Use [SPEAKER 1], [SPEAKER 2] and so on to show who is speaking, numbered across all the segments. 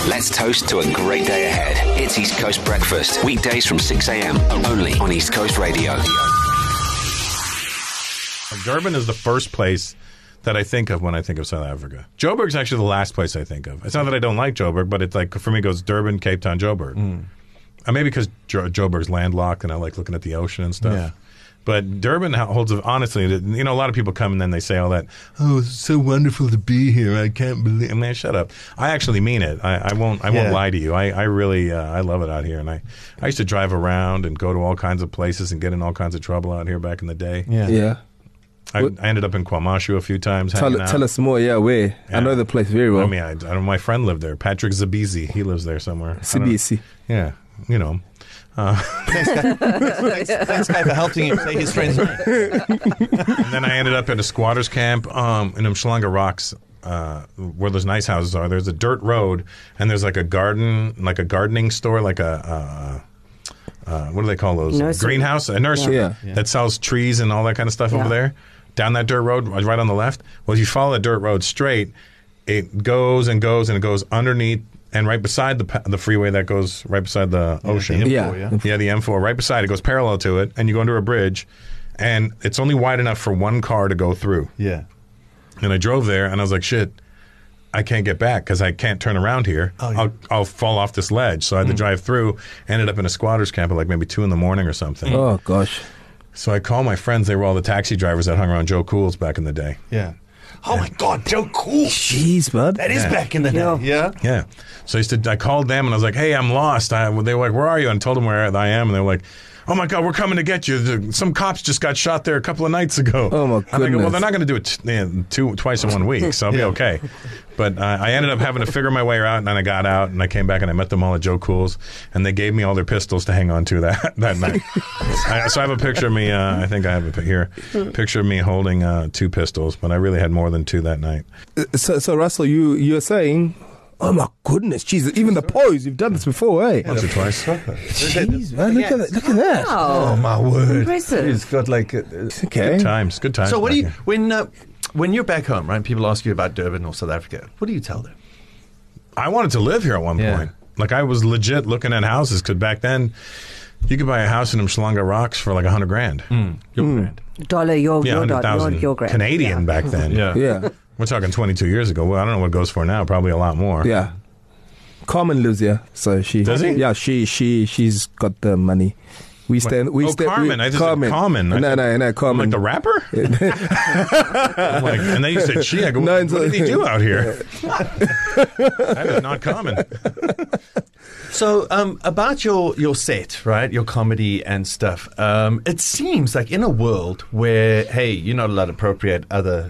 [SPEAKER 1] Let's toast to a great day ahead. It's East Coast Breakfast, weekdays from 6 a.m. only on East Coast Radio.
[SPEAKER 2] Durban is the first place that I think of when I think of South Africa. Joburg's actually the last place I think of. It's not that I don't like Joburg, but it's like, for me, it goes Durban, Cape Town, Joburg. Maybe because Joburg's landlocked and I like looking at the ocean and stuff. Yeah. But Durban holds, honestly, a lot of people come and then they say all that, oh, it's so wonderful to be here. I can't believe. Man, shut up. I actually mean it. I won't lie to you. I really, I love it out here. And I used to drive around and go to all kinds of places and get in all kinds of trouble out here back in the day.
[SPEAKER 3] Yeah.
[SPEAKER 2] I ended up in KwaZulu-Natal a few times.
[SPEAKER 3] Tell us more, where? Yeah. I know the place very well.
[SPEAKER 2] I mean, I know my friend lived there. Patrick Zabizi. He lives there somewhere.
[SPEAKER 3] Zabizi.
[SPEAKER 2] Yeah,
[SPEAKER 4] Thanks, guy, for helping him say his friend's name.
[SPEAKER 2] And then I ended up at a squatters camp in Umhlanga Rocks, where those nice houses are. There's a dirt road, and there's like a garden, like a gardening store, like a what do they call those?
[SPEAKER 5] Nursery.
[SPEAKER 2] Greenhouse? A nursery that sells trees and all that kind of stuff over there. Down that dirt road, right on the left. Well, if you follow the dirt road straight, it goes and goes and it goes underneath and right beside the freeway that goes right beside the ocean.
[SPEAKER 4] The M4,
[SPEAKER 2] the M4. Right beside it goes parallel to it, and you go under a bridge, and it's only wide enough for one car to go through.
[SPEAKER 4] Yeah.
[SPEAKER 2] And I drove there, and I was like, shit, I can't get back because I can't turn around here. I'll fall off this ledge. So I had to drive through, ended up in a squatter's camp at like maybe 2 a.m. or something.
[SPEAKER 3] Oh, gosh.
[SPEAKER 2] So I called my friends. They were all the taxi drivers that hung around Joe Cool's back in the day.
[SPEAKER 4] Yeah. Oh, my God, Joe Cool.
[SPEAKER 3] Jeez, bud.
[SPEAKER 4] That is back in the day.
[SPEAKER 2] Yeah. So I called them, and I was like, hey, I'm lost. They were like, where are you? And I told them where I am, and they were like, oh, my God, we're coming to get you. Some cops just got shot there a couple of nights ago.
[SPEAKER 3] Oh, my goodness.
[SPEAKER 2] I'm like, well, they're not going to do it twice in 1 week, so I'll be okay. But I ended up having to figure my way out, and then I got out, and I came back, and I met them all at Joe Cool's, and they gave me all their pistols to hang on to that night. So I have a picture of me, I think I have it here, picture of me holding 2 pistols, but I really had more than 2 that night.
[SPEAKER 3] So Russell, you're saying... Oh my goodness, Jesus! Even the pose, you've done this before, eh?
[SPEAKER 2] Once or twice.
[SPEAKER 3] Jeez, man, look at that!
[SPEAKER 5] Wow.
[SPEAKER 4] Oh my word!
[SPEAKER 5] Impressive.
[SPEAKER 4] He's got like
[SPEAKER 3] okay.
[SPEAKER 2] Good times.
[SPEAKER 4] So what do you when you're back home, right? People ask you about Durban or South Africa. What do you tell them?
[SPEAKER 2] I wanted to live here at one point. Like I was legit looking at houses because back then you could buy a house in Umhlanga Rocks for like $100,000.
[SPEAKER 5] Dollar, your
[SPEAKER 2] $100,000 Canadian back then.
[SPEAKER 3] Yeah.
[SPEAKER 2] We're talking 22 years ago. Well, I don't know what it goes for now. Probably a lot more.
[SPEAKER 3] Yeah. Carmen lives here, so she
[SPEAKER 2] does he?
[SPEAKER 3] Yeah, she's got the money.
[SPEAKER 2] Carmen. I just said Carmen.
[SPEAKER 3] No, Carmen.
[SPEAKER 2] Like the rapper? I'm like, and then you said she. I go, what did he do out here? That is not common.
[SPEAKER 4] So about your set, right, your comedy and stuff, it seems like in a world where, hey, you're not allowed to appropriate other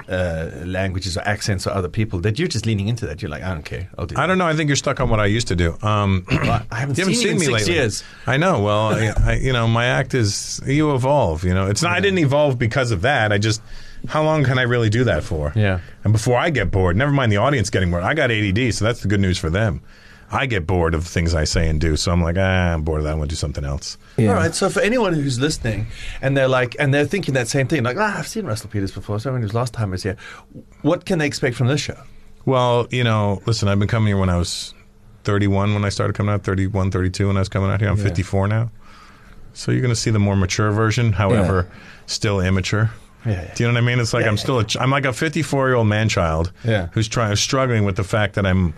[SPEAKER 4] languages or accents or other people, that you're just leaning into that. You're like, I don't care. I'll do that.
[SPEAKER 2] I don't know. I think you're stuck on what I used to do.
[SPEAKER 4] I haven't seen you in 6 years.
[SPEAKER 2] I know. Well, my act is, you evolve. It's not. I didn't evolve because of that. How long can I really do that for?
[SPEAKER 4] Yeah.
[SPEAKER 2] And before I get bored, never mind the audience getting bored. I got ADD, so that's the good news for them. I get bored of things I say and do, so I'm like, I'm bored of that. I want to do something else.
[SPEAKER 4] Yeah. All right. So for anyone who's listening and they're thinking that same thing, like, I've seen Russel Peters before. So when his last time was here, what can they expect from this show?
[SPEAKER 2] Well, listen, I've been coming here when I was 31 when I started coming out, 31, 32 when I was coming out here. I'm 54 now. So you're going to see the more mature version, however, still immature.
[SPEAKER 4] Yeah.
[SPEAKER 2] Do you know what I mean? It's like I'm like a 54-year-old man-child who's struggling with the fact that I'm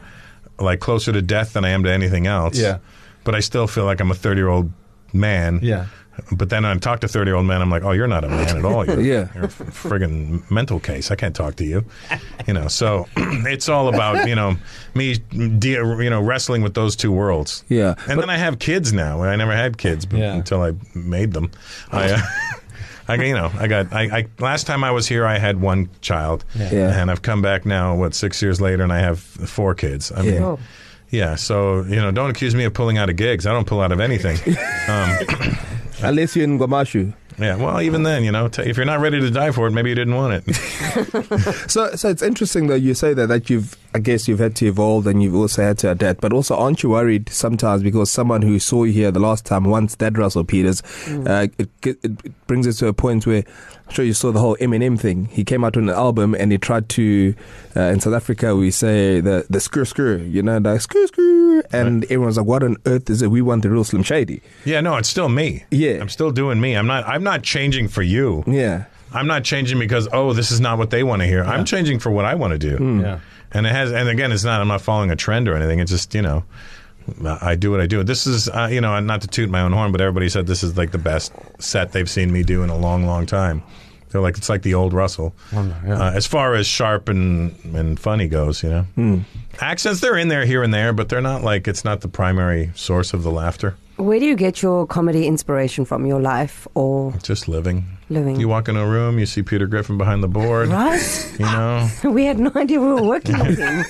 [SPEAKER 2] like closer to death than I am to anything else.
[SPEAKER 4] Yeah.
[SPEAKER 2] But I still feel like I'm a 30-year-old man.
[SPEAKER 4] Yeah.
[SPEAKER 2] But then when I talk to 30-year-old men, I'm like, oh, you're not a man at all. You're a friggin' mental case. I can't talk to you. So it's all about, me, wrestling with those two worlds.
[SPEAKER 3] Yeah.
[SPEAKER 2] And then I have kids now. I never had kids until I made them. Last time I was here, I had one child. And I've come back now, 6 years later, and I have 4 kids. I mean, so, don't accuse me of pulling out of gigs. I don't pull out of anything.
[SPEAKER 3] Unless you're in KwaZulu.
[SPEAKER 2] Yeah, well, even then, if you're not ready to die for it, maybe you didn't want it.
[SPEAKER 3] So it's interesting, though, you say that you've had to evolve and you've also had to adapt, but also aren't you worried sometimes because someone who saw you here the last time once, that Russel Peters, it brings us to a point where, I'm sure you saw the whole Eminem thing. He came out with an album and he tried to, in South Africa, we say the skr, the skr, and everyone's like, what on earth is it? We want the real Slim Shady.
[SPEAKER 2] Yeah, no, it's still me.
[SPEAKER 3] Yeah.
[SPEAKER 2] I'm still doing me. I'm not changing for you.
[SPEAKER 3] Yeah.
[SPEAKER 2] I'm not changing because, this is not what they want to hear. I'm changing for what I want to do.
[SPEAKER 4] Yeah.
[SPEAKER 2] And again, I'm not following a trend or anything. It's just, I do what I do. This is, and not to toot my own horn, but everybody said this is like the best set they've seen me do in a long, long time. They're like, it's like the old Russell. As far as sharp and funny goes, Accents, they're in there here and there, but they're not like, it's not the primary source of the laughter.
[SPEAKER 5] Where do you get your comedy inspiration from? Your life or
[SPEAKER 2] Just living.
[SPEAKER 5] living?
[SPEAKER 2] You walk into a room, you see Peter Griffin behind the board.
[SPEAKER 5] Right? We had no idea we were working with him.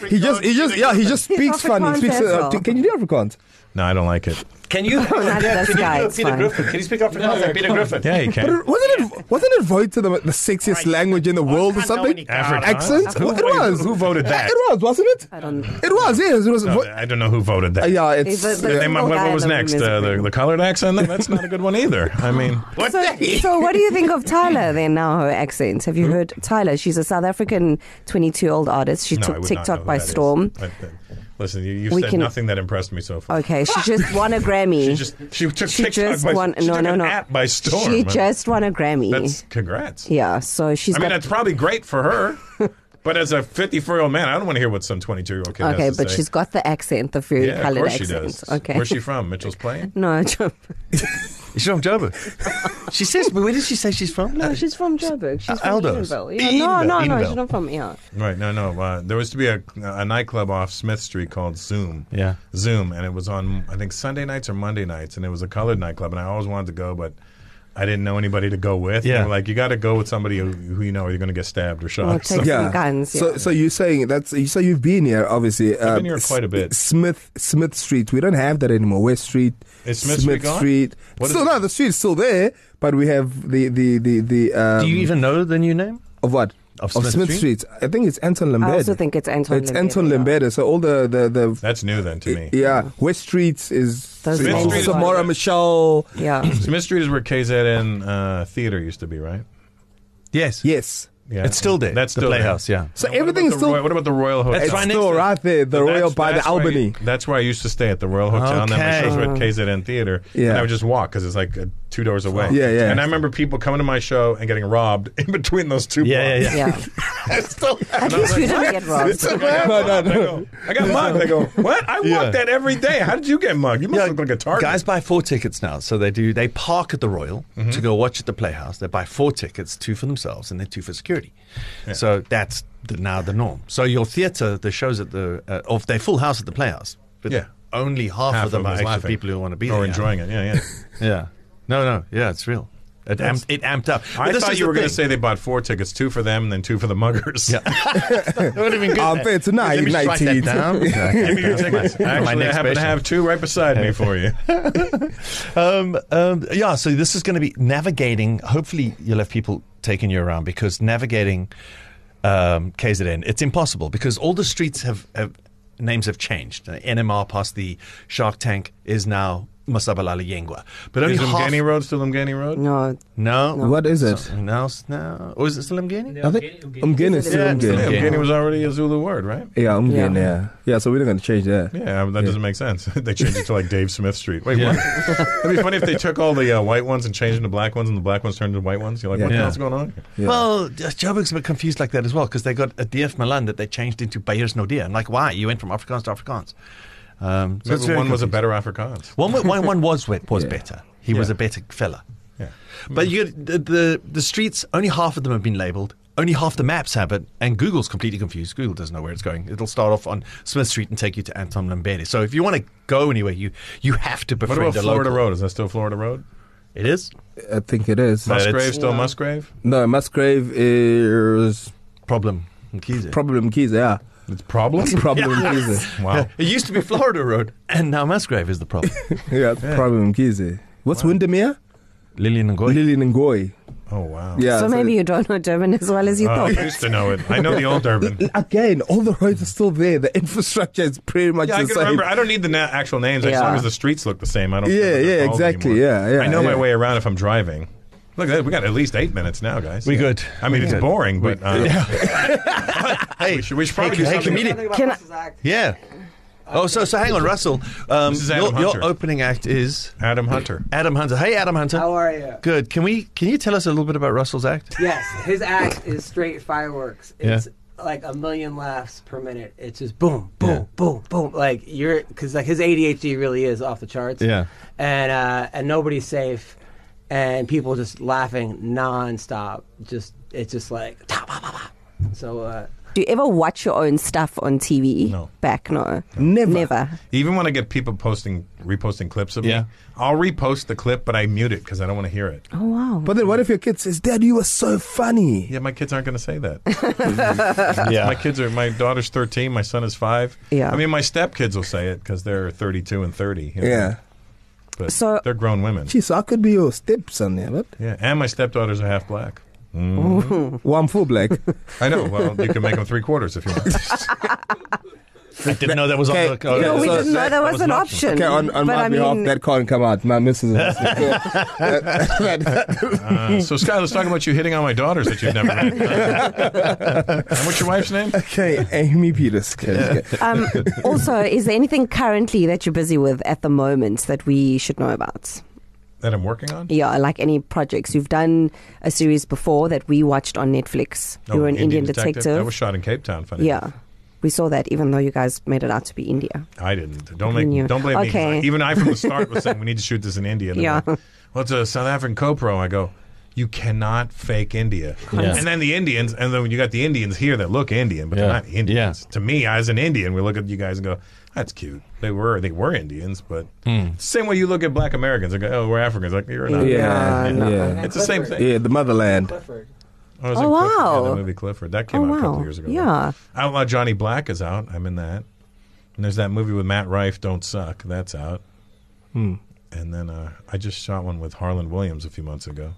[SPEAKER 3] He just speaks funny.
[SPEAKER 5] Afrikaans
[SPEAKER 3] Speaks,
[SPEAKER 5] as well.
[SPEAKER 3] can you do Afrikaans?
[SPEAKER 2] No, I don't like it.
[SPEAKER 4] Can you?
[SPEAKER 5] That's
[SPEAKER 4] Can
[SPEAKER 5] guy,
[SPEAKER 4] you do a
[SPEAKER 5] it's
[SPEAKER 4] Peter
[SPEAKER 5] fine.
[SPEAKER 4] Griffin? Can you speak Afrikaans like Peter Griffin?
[SPEAKER 2] Yeah, you can.
[SPEAKER 3] Wasn't it voted the sexiest language in the world or something?
[SPEAKER 2] Afrikaans?
[SPEAKER 3] Accent?
[SPEAKER 2] Who-
[SPEAKER 3] It was.
[SPEAKER 2] who voted that?
[SPEAKER 3] It was, wasn't it?
[SPEAKER 5] I don't know.
[SPEAKER 3] It was, yes. It was.
[SPEAKER 2] No, I don't know who voted that.
[SPEAKER 3] Yeah, it's.
[SPEAKER 2] What was next? The colored accent? That's not a good one either. I mean,
[SPEAKER 5] So what do you think of Tyler then now, her accent? Have you heard Tyler? She's a South African 22-year-old artist. She
[SPEAKER 2] no, I
[SPEAKER 5] took
[SPEAKER 2] would not
[SPEAKER 5] TikTok
[SPEAKER 2] know
[SPEAKER 5] by
[SPEAKER 2] who that is.
[SPEAKER 5] storm.
[SPEAKER 2] Listen, you've
[SPEAKER 5] We
[SPEAKER 2] said
[SPEAKER 5] can-
[SPEAKER 2] nothing that impressed me so far.
[SPEAKER 5] Okay, she just won a Grammy.
[SPEAKER 2] She took
[SPEAKER 5] She
[SPEAKER 2] TikTok
[SPEAKER 5] just
[SPEAKER 2] by,
[SPEAKER 5] won.
[SPEAKER 2] she
[SPEAKER 5] No,
[SPEAKER 2] took
[SPEAKER 5] no,
[SPEAKER 2] an
[SPEAKER 5] no.
[SPEAKER 2] app by storm.
[SPEAKER 5] She just won a Grammy.
[SPEAKER 2] That's congrats.
[SPEAKER 5] Yeah, so she's
[SPEAKER 2] I mean,
[SPEAKER 5] got.
[SPEAKER 2] that's probably great for her. But as a 54-year-old man, I don't want to hear what some 22-year-old kid
[SPEAKER 5] Okay,
[SPEAKER 2] has to
[SPEAKER 5] but
[SPEAKER 2] say.
[SPEAKER 5] she's got the accent, the very
[SPEAKER 2] yeah, of
[SPEAKER 5] coloured
[SPEAKER 2] course she
[SPEAKER 5] accent.
[SPEAKER 2] does.
[SPEAKER 5] Okay.
[SPEAKER 2] Where's she from? Mitchell's Plain?
[SPEAKER 5] No,
[SPEAKER 4] She's from Joburg. She says, but where did she say she's from?
[SPEAKER 5] no, she's from Joburg. She's from
[SPEAKER 4] Elders.
[SPEAKER 5] Edenville. Yeah, no,
[SPEAKER 4] Edenville.
[SPEAKER 5] she's not from. Yeah.
[SPEAKER 2] Right, no. There was to be a nightclub off Smith Street called Zoom.
[SPEAKER 4] Yeah.
[SPEAKER 2] Zoom, and it was on, I think, Sunday nights or Monday nights, and it was a colored nightclub, and I always wanted to go, but I didn't know anybody to go with.
[SPEAKER 4] Yeah.
[SPEAKER 2] They were like, you got to go with somebody who you know you're going to get stabbed or shot.
[SPEAKER 5] Or take some guns. Yeah.
[SPEAKER 3] So you're saying so you've been here, obviously.
[SPEAKER 2] I've been here quite a bit.
[SPEAKER 3] Smith Street. We don't have that anymore. West Street.
[SPEAKER 2] Is Smith Street gone? What is
[SPEAKER 3] Still,
[SPEAKER 2] it?
[SPEAKER 3] no, the street's still there, but we have the.
[SPEAKER 4] Do you even know the new name?
[SPEAKER 3] of what?
[SPEAKER 4] Of Smith
[SPEAKER 3] Street? I think it's Anton Lambert.
[SPEAKER 5] I also think it's Anton.
[SPEAKER 3] It's Anton Lambert. So all the
[SPEAKER 2] That's new then to me.
[SPEAKER 3] yeah, West Street is
[SPEAKER 5] Those
[SPEAKER 2] Smith
[SPEAKER 5] names
[SPEAKER 2] Street is
[SPEAKER 5] are-
[SPEAKER 3] Samora Michelle.
[SPEAKER 5] Yeah.
[SPEAKER 2] Smith Street is where KZN Theater used to be, right?
[SPEAKER 4] Yes.
[SPEAKER 3] Yes.
[SPEAKER 2] Yeah,
[SPEAKER 4] It's still there.
[SPEAKER 2] That's
[SPEAKER 4] the
[SPEAKER 2] still
[SPEAKER 4] Playhouse,
[SPEAKER 2] there.
[SPEAKER 4] yeah.
[SPEAKER 3] So
[SPEAKER 2] Now, what
[SPEAKER 3] everything
[SPEAKER 2] about
[SPEAKER 3] is
[SPEAKER 2] the
[SPEAKER 3] still.
[SPEAKER 2] Royal- what about the Royal Hotel?
[SPEAKER 3] It's
[SPEAKER 4] right next
[SPEAKER 3] still
[SPEAKER 4] to it.
[SPEAKER 3] right there. The Royal by the
[SPEAKER 2] that's where
[SPEAKER 3] Albany.
[SPEAKER 2] that's where I used to stay at the Royal Hotel, and then my
[SPEAKER 4] Okay.
[SPEAKER 2] shows were at KZN Theater.
[SPEAKER 3] Yeah.
[SPEAKER 2] And I would just walk because it's like 2 doors away.
[SPEAKER 3] Yeah, yeah.
[SPEAKER 2] And I remember people coming to my show and getting robbed in between those two blocks.
[SPEAKER 4] Yeah.
[SPEAKER 5] Yeah. At least you didn't get robbed.
[SPEAKER 3] No.
[SPEAKER 2] I got mugged. They go, what? I walk that every day. How did you get mugged? You must look like a target.
[SPEAKER 4] Guys buy 4 tickets now. So they park at the Royal to go watch at the Playhouse. They buy 4 tickets, 2 for themselves and then 2 for security. So that's now the norm. So your theatre, the shows at the, they're full house at the Playhouse. But
[SPEAKER 2] Yeah.
[SPEAKER 4] only half of them are
[SPEAKER 2] us
[SPEAKER 4] actually
[SPEAKER 2] laughing.
[SPEAKER 4] people who want to be
[SPEAKER 2] or
[SPEAKER 4] there.
[SPEAKER 2] enjoying it. Yeah.
[SPEAKER 4] Yeah. No. Yeah, it's real. It amped up.
[SPEAKER 2] I
[SPEAKER 4] But this
[SPEAKER 2] thought
[SPEAKER 4] is
[SPEAKER 2] you
[SPEAKER 4] the
[SPEAKER 2] were going to
[SPEAKER 4] thing.
[SPEAKER 2] say they bought 4 tickets, 2 for them and then 2 for the muggers.
[SPEAKER 4] Yeah. That would have been good.
[SPEAKER 3] Fair tonight,
[SPEAKER 4] Let me just write that
[SPEAKER 3] 19.
[SPEAKER 4] down.
[SPEAKER 2] Give me your tickets.
[SPEAKER 4] My
[SPEAKER 2] Actually, I
[SPEAKER 4] next
[SPEAKER 2] happen to
[SPEAKER 4] special.
[SPEAKER 2] have 2 right beside me for you.
[SPEAKER 4] Yeah, so this is going to be navigating. Hopefully, you'll have people taking you around because navigating KZN, it's impossible because all the streets have names have changed. NMR past the Shark Tank is now Masabalala Yengwa. But only
[SPEAKER 2] Is
[SPEAKER 4] half.
[SPEAKER 2] Umgeni Road still Umgeni Road?
[SPEAKER 5] No.
[SPEAKER 4] No.
[SPEAKER 3] What is it?
[SPEAKER 4] No. Or is it still Umgeni?
[SPEAKER 3] I think Umgeni.
[SPEAKER 4] Yeah, it's
[SPEAKER 2] Yeah,
[SPEAKER 3] Umgeni.
[SPEAKER 2] Umgeni was already a Zulu word, right?
[SPEAKER 3] Yeah, Umgeni.
[SPEAKER 5] Yeah.
[SPEAKER 3] Yeah. So we're not going to change that.
[SPEAKER 2] Yeah, that doesn't make sense. They changed it to like Dave Smith Street. Wait, what? It'd be funny if they took all the white ones and changed them to black ones, and the black ones turned into white ones. You're like, what the
[SPEAKER 4] Yeah.
[SPEAKER 2] hell's going on?
[SPEAKER 3] Yeah.
[SPEAKER 4] Well, Joburg's a bit confused like that as well because they got a DF Milan that they changed into Bayers Nodia. I'm like, why? You went from Afrikaans to Afrikaans. So it's
[SPEAKER 2] Maybe
[SPEAKER 4] very
[SPEAKER 2] one was a
[SPEAKER 4] confusing.
[SPEAKER 2] better Afrikaans.
[SPEAKER 4] One was
[SPEAKER 3] Yeah.
[SPEAKER 4] better. He was a better fella.
[SPEAKER 2] Yeah.
[SPEAKER 4] But you the streets, only half of them have been labelled. Only half the maps have it, and Google's completely confused. Google doesn't know where it's going. It'll start off on Smith Street and take you to Anton Lambert. So if you want to go anywhere, you have to
[SPEAKER 2] What
[SPEAKER 4] befriend
[SPEAKER 2] about
[SPEAKER 4] a
[SPEAKER 2] Florida
[SPEAKER 4] local.
[SPEAKER 2] Road? Is that still Florida Road?
[SPEAKER 4] It is
[SPEAKER 3] I think it is.
[SPEAKER 4] No,
[SPEAKER 2] Musgrave
[SPEAKER 4] it's-
[SPEAKER 2] still Musgrave?
[SPEAKER 3] No, Musgrave is
[SPEAKER 4] problem. Mkhize.
[SPEAKER 3] Problem Keys. Yeah.
[SPEAKER 2] It's problem?
[SPEAKER 3] Problem Keys.
[SPEAKER 2] Wow.
[SPEAKER 4] It used to be Florida Road, and now Musgrave is the problem.
[SPEAKER 3] Yeah, Problem Keys. What's Windermere?
[SPEAKER 4] Lillian and Goy.
[SPEAKER 3] Lillian Ngoy.
[SPEAKER 2] Oh, wow.
[SPEAKER 3] Yeah.
[SPEAKER 5] So maybe you don't know Durban as well as you
[SPEAKER 2] Oh,
[SPEAKER 5] thought.
[SPEAKER 2] I used to know it. I know the old Durban.
[SPEAKER 3] Again, all the roads are still there. The infrastructure is pretty much
[SPEAKER 2] Yeah, I
[SPEAKER 3] the
[SPEAKER 2] can
[SPEAKER 3] same.
[SPEAKER 2] remember. I don't need the actual names. As
[SPEAKER 5] Yeah.
[SPEAKER 2] long as the streets look the same, I don't
[SPEAKER 3] Yeah,
[SPEAKER 2] care what they're
[SPEAKER 3] yeah,
[SPEAKER 2] called
[SPEAKER 3] exactly.
[SPEAKER 2] anymore.
[SPEAKER 3] Yeah,
[SPEAKER 2] I know my
[SPEAKER 3] yeah.
[SPEAKER 2] way around if I'm driving. Look at that. We got at least 8 minutes now, guys.
[SPEAKER 4] We good.
[SPEAKER 2] I mean, it's boring, but
[SPEAKER 4] Hey,
[SPEAKER 2] we should probably do something.
[SPEAKER 4] comedic.
[SPEAKER 5] Can I,
[SPEAKER 4] Yeah. Oh, so hang on, Russell.
[SPEAKER 2] This is Adam
[SPEAKER 4] your
[SPEAKER 2] Hunter.
[SPEAKER 4] opening act is
[SPEAKER 2] Adam Hunter.
[SPEAKER 4] Adam Hunter. Hey, Adam Hunter.
[SPEAKER 6] How are you?
[SPEAKER 4] Good. Can you tell us a little bit about Russell's act?
[SPEAKER 6] Yes, his act is straight fireworks. It's like 1 million laughs per minute. It's just boom, boom, boom, boom. Like because like his ADHD really is off the charts.
[SPEAKER 4] Yeah.
[SPEAKER 6] And nobody's safe, and people just laughing nonstop. It's just like so.
[SPEAKER 5] Do you ever watch your own stuff on TV?
[SPEAKER 2] No.
[SPEAKER 5] Back? No.
[SPEAKER 3] Never.
[SPEAKER 2] Even when I get people reposting clips of me, I'll repost the clip, but I mute it because I don't want to hear it.
[SPEAKER 5] Oh, wow.
[SPEAKER 3] But then what if your kid says, Dad, you were so funny?
[SPEAKER 2] Yeah, my kids aren't going to say that.
[SPEAKER 4] Yeah.
[SPEAKER 2] My daughter's 13, my son is 5.
[SPEAKER 5] Yeah.
[SPEAKER 2] I mean, my stepkids will say it because they're 32 and 30. You know?
[SPEAKER 3] Yeah.
[SPEAKER 2] But
[SPEAKER 5] So-
[SPEAKER 2] they're grown women.
[SPEAKER 3] Geez, I could be your stepson there, but
[SPEAKER 2] Yeah, and my stepdaughters are half black.
[SPEAKER 3] one full black.
[SPEAKER 2] I know. Well, you can make them 3/4 if you want.
[SPEAKER 4] I didn't know that was on the...
[SPEAKER 3] Okay.
[SPEAKER 5] No, we
[SPEAKER 3] So
[SPEAKER 5] didn't know that was an option.
[SPEAKER 3] Okay, on
[SPEAKER 5] But
[SPEAKER 3] my
[SPEAKER 5] I
[SPEAKER 3] behalf,
[SPEAKER 5] mean,
[SPEAKER 3] that can't come out. My missus.
[SPEAKER 2] So, Sky, let's talk about you hitting on my daughters that you've never met. And what's your wife's name?
[SPEAKER 3] Okay, Amy Peters. Okay.
[SPEAKER 5] also, is there anything currently that you're busy with at the moment that we should know about?
[SPEAKER 2] That I'm working on?
[SPEAKER 5] Yeah, like any projects. You've done a series before that we watched on Netflix. You were an Indian detective.
[SPEAKER 2] That was shot in Cape Town, funny.
[SPEAKER 5] Yeah. We saw that, even though you guys made it out to be India.
[SPEAKER 2] I didn't.
[SPEAKER 5] You
[SPEAKER 2] Don't blame
[SPEAKER 5] Okay.
[SPEAKER 2] me. Even I from the start was saying we need to shoot this in India. And
[SPEAKER 5] Yeah.
[SPEAKER 2] like, well, it's a South African co-pro. I go, you cannot fake India.
[SPEAKER 4] Yeah.
[SPEAKER 2] And then the Indians, and then you got the Indians here that look Indian, but they're not Indians. To me, as an Indian, we look at you guys and go, that's cute. They were Indians, but same way you look at black Americans and go, oh, we're Africans. Like, you're not.
[SPEAKER 3] Yeah,
[SPEAKER 5] no.
[SPEAKER 3] yeah.
[SPEAKER 2] It's the same thing.
[SPEAKER 3] Yeah, the motherland.
[SPEAKER 6] Clifford.
[SPEAKER 2] I was
[SPEAKER 5] Oh,
[SPEAKER 2] in Clifford.
[SPEAKER 5] wow.
[SPEAKER 2] Yeah, the movie Clifford. That came
[SPEAKER 5] Oh,
[SPEAKER 2] out a couple
[SPEAKER 5] wow.
[SPEAKER 2] years ago.
[SPEAKER 5] Yeah.
[SPEAKER 2] Outlaw Johnny Black is out. I'm in that. And there's that movie with Matt Rife, Don't Suck. That's out. And then I just shot one with Harlan Williams a few months ago.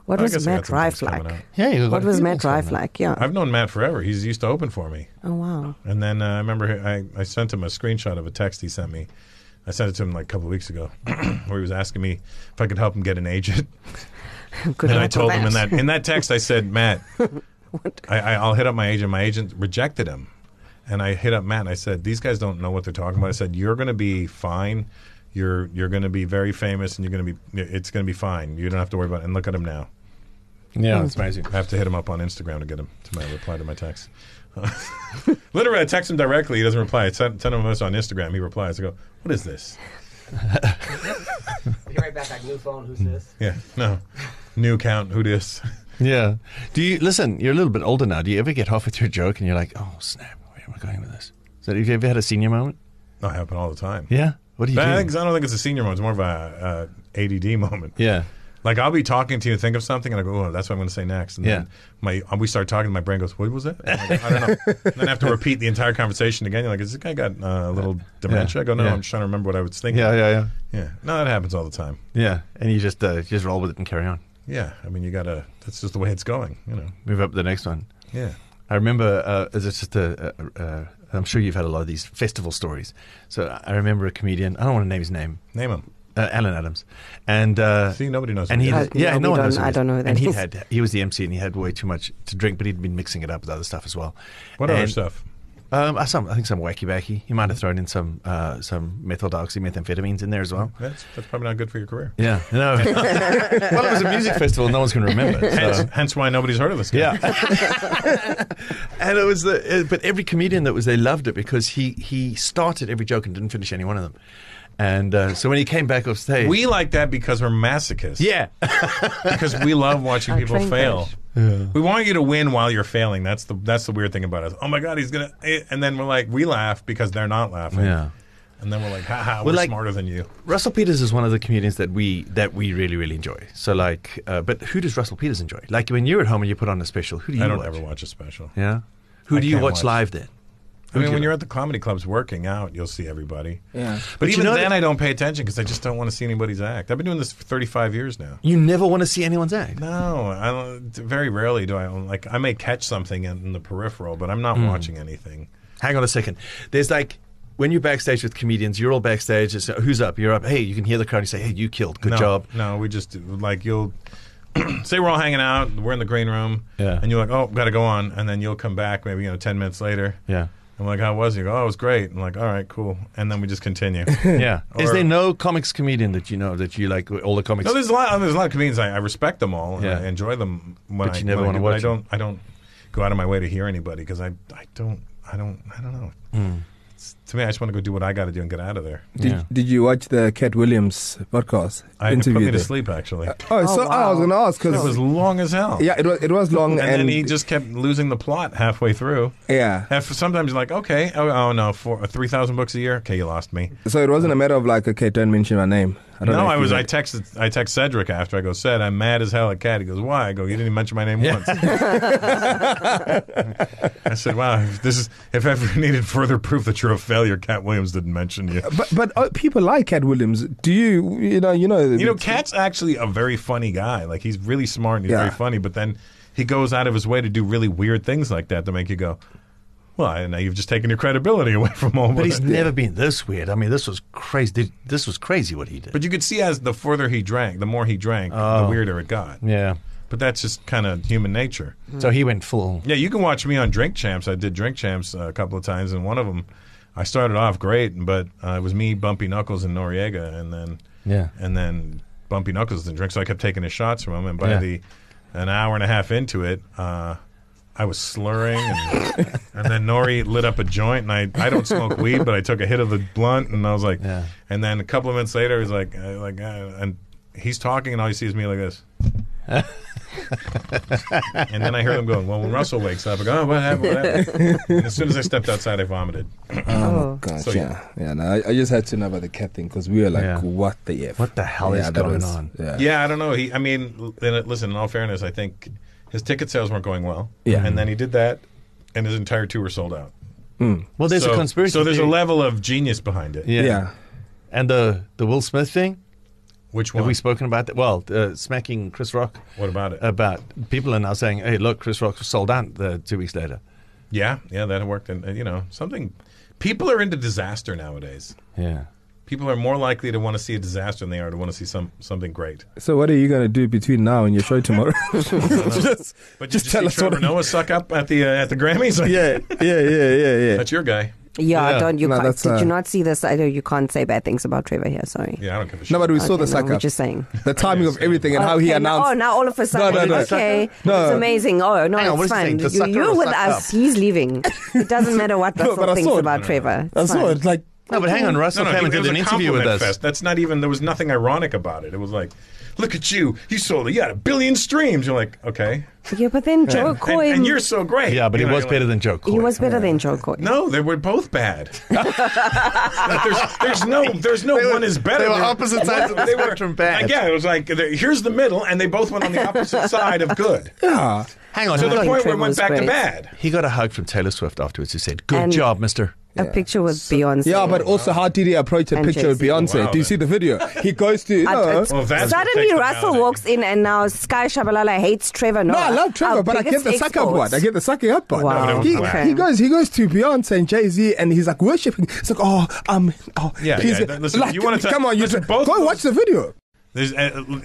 [SPEAKER 5] What
[SPEAKER 2] I
[SPEAKER 5] was
[SPEAKER 2] guess I got
[SPEAKER 5] Matt
[SPEAKER 2] some
[SPEAKER 5] Rife
[SPEAKER 2] things coming
[SPEAKER 5] like?
[SPEAKER 2] out.
[SPEAKER 4] Yeah, you got
[SPEAKER 5] What was
[SPEAKER 4] a few
[SPEAKER 5] Matt
[SPEAKER 4] things on
[SPEAKER 5] Rife
[SPEAKER 4] that.
[SPEAKER 5] like? Yeah.
[SPEAKER 2] I've known Matt forever. He's used to open for me.
[SPEAKER 5] Oh, wow.
[SPEAKER 2] And then I remember I sent him a screenshot of a text he sent me. I sent it to him like a couple of weeks ago where he was asking me if I could help him get an agent.
[SPEAKER 5] Good
[SPEAKER 2] And I
[SPEAKER 5] luck
[SPEAKER 2] told
[SPEAKER 5] with
[SPEAKER 2] him in that text, I said, Matt, I'll hit up my agent. My agent rejected him. And I hit up Matt and I said, these guys don't know what they're talking about. I said, you're going to be fine. You're going to be very famous and it's going to be fine. You don't have to worry about it. And look at him now.
[SPEAKER 4] Yeah, it's amazing.
[SPEAKER 2] I have to hit him up on Instagram to get him to reply to my text. Literally, I text him directly. He doesn't reply. I send him a message on Instagram. He replies. I go, what is this?
[SPEAKER 6] Be right back. Like new phone. Who's this?
[SPEAKER 2] Yeah, no. New account. Who this?
[SPEAKER 4] Yeah. Do you listen? You're a little bit older now. Do you ever get halfway through a joke and you're like, "Oh snap! Where am I going with this?" So, have you ever had a senior moment?
[SPEAKER 2] That happen all the time.
[SPEAKER 4] Yeah. What do you
[SPEAKER 2] But
[SPEAKER 4] do?
[SPEAKER 2] I don't think it's a senior moment. It's more of a ADD moment.
[SPEAKER 4] Yeah.
[SPEAKER 2] Like I'll be talking to you and think of something and I go, oh, that's what I'm going to say next. And then we start talking. My brain goes, what was that? I'm like, I don't know. And then I have to repeat the entire conversation again. You're like, has this guy got a little dementia? I go, no, I'm just trying to remember what I was thinking.
[SPEAKER 4] Yeah.
[SPEAKER 2] Yeah. No, that happens all the time.
[SPEAKER 4] Yeah. And you just roll with it and carry on.
[SPEAKER 2] Yeah. I mean, that's just the way it's going, you know.
[SPEAKER 4] Move up to the next one.
[SPEAKER 2] Yeah.
[SPEAKER 4] I remember, it's just I'm sure you've had a lot of these festival stories. So I remember a comedian, I don't want to name his name,
[SPEAKER 2] Name him.
[SPEAKER 4] Alan Adams. And
[SPEAKER 2] See, nobody knows.
[SPEAKER 4] and
[SPEAKER 2] who
[SPEAKER 4] he,
[SPEAKER 2] it is.
[SPEAKER 4] yeah, no one knows.
[SPEAKER 5] I don't know who that
[SPEAKER 4] And
[SPEAKER 5] is.
[SPEAKER 4] he was the MC and he had way too much to drink, but he'd been mixing it up with other stuff as well.
[SPEAKER 2] What other stuff?
[SPEAKER 4] I think some wacky backy. He might have thrown in some methamphetamines in there as well.
[SPEAKER 2] That's probably not good for your career.
[SPEAKER 4] Yeah, no. Well, it was a music festival. No one's going to remember. So.
[SPEAKER 2] Hence why nobody's heard of this guy.
[SPEAKER 4] Yeah. And it was but every comedian that was there loved it because he started every joke and didn't finish any one of them. And so when he came back off stage,
[SPEAKER 2] We like that because we're masochists.
[SPEAKER 4] yeah,
[SPEAKER 2] Because we love watching
[SPEAKER 5] Our
[SPEAKER 2] people
[SPEAKER 5] train
[SPEAKER 2] fail.
[SPEAKER 5] crash.
[SPEAKER 2] We want you to win while you're failing. That's the weird thing about us. Oh my God, he's gonna! And then we're like, we laugh because they're not laughing.
[SPEAKER 4] yeah.
[SPEAKER 2] And then we're like, haha,
[SPEAKER 4] We're
[SPEAKER 2] we're
[SPEAKER 4] like-
[SPEAKER 2] smarter than you.
[SPEAKER 4] Russell Peters is one of the comedians that we really really enjoy. So like, but who does Russell Peters enjoy? Like when you're at home and you put on a special, who do you
[SPEAKER 2] I don't
[SPEAKER 4] watch?
[SPEAKER 2] ever watch a special.
[SPEAKER 4] Yeah. Who
[SPEAKER 2] I
[SPEAKER 4] do you
[SPEAKER 2] can't
[SPEAKER 4] watch
[SPEAKER 2] watch.
[SPEAKER 4] live then?
[SPEAKER 2] I mean, when you're at the comedy clubs working out, you'll see everybody.
[SPEAKER 3] Yeah.
[SPEAKER 2] But
[SPEAKER 4] you
[SPEAKER 2] even
[SPEAKER 4] know
[SPEAKER 2] then,
[SPEAKER 4] that-
[SPEAKER 2] I don't pay attention because I just don't want to see anybody's act. I've been doing this for 35 years now.
[SPEAKER 4] You never want to see anyone's act.
[SPEAKER 2] No, I don't, very rarely do I. Like, I may catch something in the peripheral, but I'm not watching anything.
[SPEAKER 4] Hang on a second. There's like when you're backstage with comedians, you're all backstage. It's, who's up? You're up. Hey, you can hear the crowd. You say, "Hey, you killed. Good
[SPEAKER 2] no,
[SPEAKER 4] job."
[SPEAKER 2] No, we just like you'll say we're all hanging out. We're in the green room,
[SPEAKER 4] Yeah.
[SPEAKER 2] and you're like, "Oh, got to go on," and then you'll come back maybe 10 minutes later.
[SPEAKER 4] Yeah.
[SPEAKER 2] I'm like, how was it? You go, oh, it was great. I'm like, all right, cool. And then we just continue.
[SPEAKER 4] Yeah. Is
[SPEAKER 2] Or-
[SPEAKER 4] there no comics comedian that you know that you like all the comics?
[SPEAKER 2] No, there's a lot of comedians. I respect them all.
[SPEAKER 4] Yeah.
[SPEAKER 2] And I enjoy them.
[SPEAKER 4] But you never wanna watch them.
[SPEAKER 2] I don't go out of my way to hear anybody because I don't know. To me, I just want to go do what I got to do and get out of there.
[SPEAKER 3] Did you watch the Cat Williams podcast?
[SPEAKER 2] It put me to
[SPEAKER 3] there?
[SPEAKER 2] sleep actually.
[SPEAKER 3] I was going to ask
[SPEAKER 2] It
[SPEAKER 3] because
[SPEAKER 2] was long as hell.
[SPEAKER 3] yeah, it was long,
[SPEAKER 2] And then he just kept losing the plot halfway through.
[SPEAKER 3] yeah.
[SPEAKER 2] And sometimes you're like, okay, oh no, 3,000 books a year. Okay, you lost me.
[SPEAKER 3] So it wasn't a matter of like, okay, don't mention my name. I don't know
[SPEAKER 2] No,
[SPEAKER 3] if you
[SPEAKER 2] I
[SPEAKER 3] read-
[SPEAKER 2] text Cedric after. I go, Ced, I'm mad as hell at Cat. He goes, why? I go, you didn't even mention my name once. I said, wow, if ever needed further proof that you're a failure, Cat Williams didn't mention you.
[SPEAKER 3] But people like Cat Williams. Do you know?
[SPEAKER 2] Cat's actually a very funny guy. Like, he's really smart and he's
[SPEAKER 3] Yeah.
[SPEAKER 2] very funny, but then he goes out of his way to do really weird things like that to make you go, well, now you've just taken your credibility away from all of
[SPEAKER 4] But
[SPEAKER 2] it.
[SPEAKER 4] he's never been this weird. I mean, this was crazy. This was crazy what he did.
[SPEAKER 2] But you could see as the further he drank, the more he drank, the weirder it got.
[SPEAKER 4] yeah.
[SPEAKER 2] But that's just kind of human nature.
[SPEAKER 4] So he went full.
[SPEAKER 2] Yeah, you can watch me on Drink Champs. I did Drink Champs a couple of times, and one of them, I started off great, but it was me, Bumpy Knuckles, and Noriega, and then Bumpy Knuckles didn't drink, so I kept taking his shots from him. And by an hour and a half into it, I was slurring, and then Nori lit up a joint, and I don't smoke weed, but I took a hit of the blunt, and I was like, and then a couple of minutes later, he's like, and he's talking, and all you see is me like this. And then I heard him going, well, when Russell wakes up, I go, oh, what happened? And as soon as I stepped outside, I vomited.
[SPEAKER 3] Oh gosh,
[SPEAKER 2] So,
[SPEAKER 3] yeah. No, I just had to know about the cat thing because we were like,
[SPEAKER 4] Yeah.
[SPEAKER 3] what the f?
[SPEAKER 4] What the hell is
[SPEAKER 3] that
[SPEAKER 4] going on?
[SPEAKER 3] Yeah.
[SPEAKER 2] Yeah, I don't know. Listen, in all fairness, I think his ticket sales weren't going well.
[SPEAKER 3] Yeah.
[SPEAKER 2] And then he did that, and his entire tour sold out.
[SPEAKER 4] Well, there's a conspiracy.
[SPEAKER 2] So there's a
[SPEAKER 4] theory.
[SPEAKER 2] level of genius behind it.
[SPEAKER 4] Yeah. And the Will Smith thing.
[SPEAKER 2] Which
[SPEAKER 4] Have
[SPEAKER 2] one?
[SPEAKER 4] we spoken about that? Well, smacking Chris Rock.
[SPEAKER 2] What about it?
[SPEAKER 4] About people are now saying, "Hey, look, Chris Rock sold out 2 weeks later."
[SPEAKER 2] Yeah, that worked. And, something. People are into disaster nowadays.
[SPEAKER 4] Yeah.
[SPEAKER 2] People are more likely to want to see a disaster than they are to want to see something great.
[SPEAKER 3] So what are you going to do between now and your show tomorrow?
[SPEAKER 2] But
[SPEAKER 3] Just
[SPEAKER 2] did
[SPEAKER 3] tell
[SPEAKER 2] you
[SPEAKER 3] us
[SPEAKER 2] see Trevor
[SPEAKER 3] what-
[SPEAKER 2] Noah suck up at the Grammys?
[SPEAKER 3] yeah.
[SPEAKER 2] That's your guy.
[SPEAKER 5] Yeah,
[SPEAKER 4] Yeah.
[SPEAKER 5] don't you?
[SPEAKER 3] No,
[SPEAKER 5] Can't,
[SPEAKER 3] that's,
[SPEAKER 5] did you not see this? I know you can't say bad things about Trevor here. Sorry.
[SPEAKER 2] Yeah, I don't give a shit.
[SPEAKER 3] No, but we saw the
[SPEAKER 5] Okay, no,
[SPEAKER 3] suck
[SPEAKER 5] we're
[SPEAKER 3] up.
[SPEAKER 5] just saying.
[SPEAKER 3] The timing of everything and how he
[SPEAKER 5] Okay,
[SPEAKER 3] announced.
[SPEAKER 5] now all of a sudden,
[SPEAKER 3] No.
[SPEAKER 5] okay,
[SPEAKER 3] No.
[SPEAKER 5] it's amazing. Oh no,
[SPEAKER 4] Hang on, what
[SPEAKER 5] it's
[SPEAKER 4] is he saying?
[SPEAKER 5] fine.
[SPEAKER 4] The sucker
[SPEAKER 5] You're
[SPEAKER 4] or
[SPEAKER 5] with
[SPEAKER 4] suck
[SPEAKER 5] us.
[SPEAKER 4] up?
[SPEAKER 5] He's leaving. It doesn't matter what
[SPEAKER 3] No, but
[SPEAKER 5] Russell
[SPEAKER 3] I
[SPEAKER 5] thinks
[SPEAKER 3] saw it.
[SPEAKER 5] about Trevor.
[SPEAKER 3] I
[SPEAKER 5] It's
[SPEAKER 3] saw
[SPEAKER 5] fine.
[SPEAKER 3] it like.
[SPEAKER 4] No, but hang on, Russell came and
[SPEAKER 2] it
[SPEAKER 4] did
[SPEAKER 2] was
[SPEAKER 4] an
[SPEAKER 2] a
[SPEAKER 4] interview with
[SPEAKER 2] compliment
[SPEAKER 4] us.
[SPEAKER 2] fest. That's not even. There was nothing ironic about it. It was like, look at you. You sold it. You had 1 billion streams. You're like, okay.
[SPEAKER 5] Yeah, but then Joe Coy.
[SPEAKER 2] And you're so great.
[SPEAKER 4] Yeah, but he
[SPEAKER 2] You know,
[SPEAKER 4] was
[SPEAKER 2] you're
[SPEAKER 4] better
[SPEAKER 2] like,
[SPEAKER 4] than Joe Coy.
[SPEAKER 5] He was better than Joe Coy.
[SPEAKER 2] No, they were both bad. there's no one is better.
[SPEAKER 4] they were opposite sides of the spectrum bad.
[SPEAKER 2] Like, yeah, it was like here's the middle, and they both went on the opposite side of good.
[SPEAKER 3] Yeah.
[SPEAKER 4] Hang on,
[SPEAKER 2] To
[SPEAKER 4] he
[SPEAKER 2] the
[SPEAKER 4] got,
[SPEAKER 2] point where
[SPEAKER 5] Trevor
[SPEAKER 2] it went
[SPEAKER 5] was
[SPEAKER 2] back to
[SPEAKER 5] great.
[SPEAKER 2] bad.
[SPEAKER 4] he got a hug from Taylor Swift afterwards. He said, "Good
[SPEAKER 5] And-
[SPEAKER 4] job, Mister."
[SPEAKER 5] A picture with Beyonce.
[SPEAKER 3] Yeah, but also how did he approach a
[SPEAKER 5] And
[SPEAKER 3] picture of
[SPEAKER 5] Jay-Z.
[SPEAKER 3] Beyonce?
[SPEAKER 2] Wow,
[SPEAKER 3] Do you see the video? He goes to
[SPEAKER 5] It's-
[SPEAKER 2] Well, that's what
[SPEAKER 5] suddenly
[SPEAKER 2] takes them
[SPEAKER 5] Russell
[SPEAKER 2] out.
[SPEAKER 5] walks in and now Sky Shabalala hates Trevor Noah.
[SPEAKER 3] No, I love Trevor,
[SPEAKER 5] Our
[SPEAKER 3] but I get
[SPEAKER 5] biggest
[SPEAKER 3] the suck up
[SPEAKER 5] exports.
[SPEAKER 3] part. I get the sucking up part.
[SPEAKER 5] Wow.
[SPEAKER 2] No, but it
[SPEAKER 3] He,
[SPEAKER 2] was
[SPEAKER 5] Okay.
[SPEAKER 3] he goes to Beyonce and Jay-Z and he's like worshiping. It's like,
[SPEAKER 2] Yeah,
[SPEAKER 3] please,
[SPEAKER 2] yeah. Listen,
[SPEAKER 3] like,
[SPEAKER 2] you wanna tell-
[SPEAKER 3] come on, you
[SPEAKER 2] listen, both
[SPEAKER 3] go
[SPEAKER 2] those-
[SPEAKER 3] watch the video.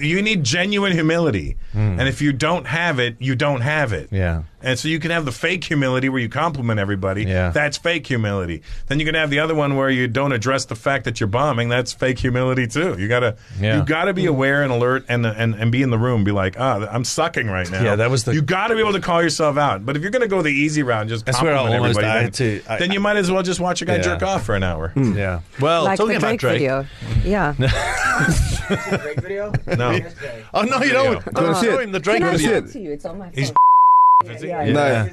[SPEAKER 2] You need genuine humility, and if you don't have it, you don't have it.
[SPEAKER 4] Yeah.
[SPEAKER 2] And so you can have the fake humility where you compliment everybody.
[SPEAKER 4] Yeah.
[SPEAKER 2] That's fake humility. Then you can have the other one where you don't address the fact that you're bombing. That's fake humility too. You gotta be aware and alert and be in the room. Be like, I'm sucking right now.
[SPEAKER 4] Yeah, that was the-
[SPEAKER 2] You gotta be able to call yourself out. But if you're gonna go the easy route and just
[SPEAKER 4] That's where I
[SPEAKER 2] compliment
[SPEAKER 4] almost
[SPEAKER 2] everybody,
[SPEAKER 4] died
[SPEAKER 2] then you might as well just watch a guy
[SPEAKER 4] Yeah.
[SPEAKER 2] jerk off for an hour.
[SPEAKER 4] Yeah. Well,
[SPEAKER 5] Like
[SPEAKER 4] talking
[SPEAKER 5] the
[SPEAKER 4] about
[SPEAKER 5] Drake
[SPEAKER 4] Drake.
[SPEAKER 5] video. Yeah.
[SPEAKER 6] Drake video?
[SPEAKER 2] No.
[SPEAKER 6] Yesterday.
[SPEAKER 4] Oh no, you don't.
[SPEAKER 3] Wanna
[SPEAKER 4] Don't
[SPEAKER 3] see
[SPEAKER 4] show
[SPEAKER 3] it?
[SPEAKER 4] him the Drake
[SPEAKER 5] Can I
[SPEAKER 3] Gonna see
[SPEAKER 4] video.
[SPEAKER 5] show
[SPEAKER 3] it.
[SPEAKER 5] it to you? It's on my phone.
[SPEAKER 2] He's
[SPEAKER 5] Yeah.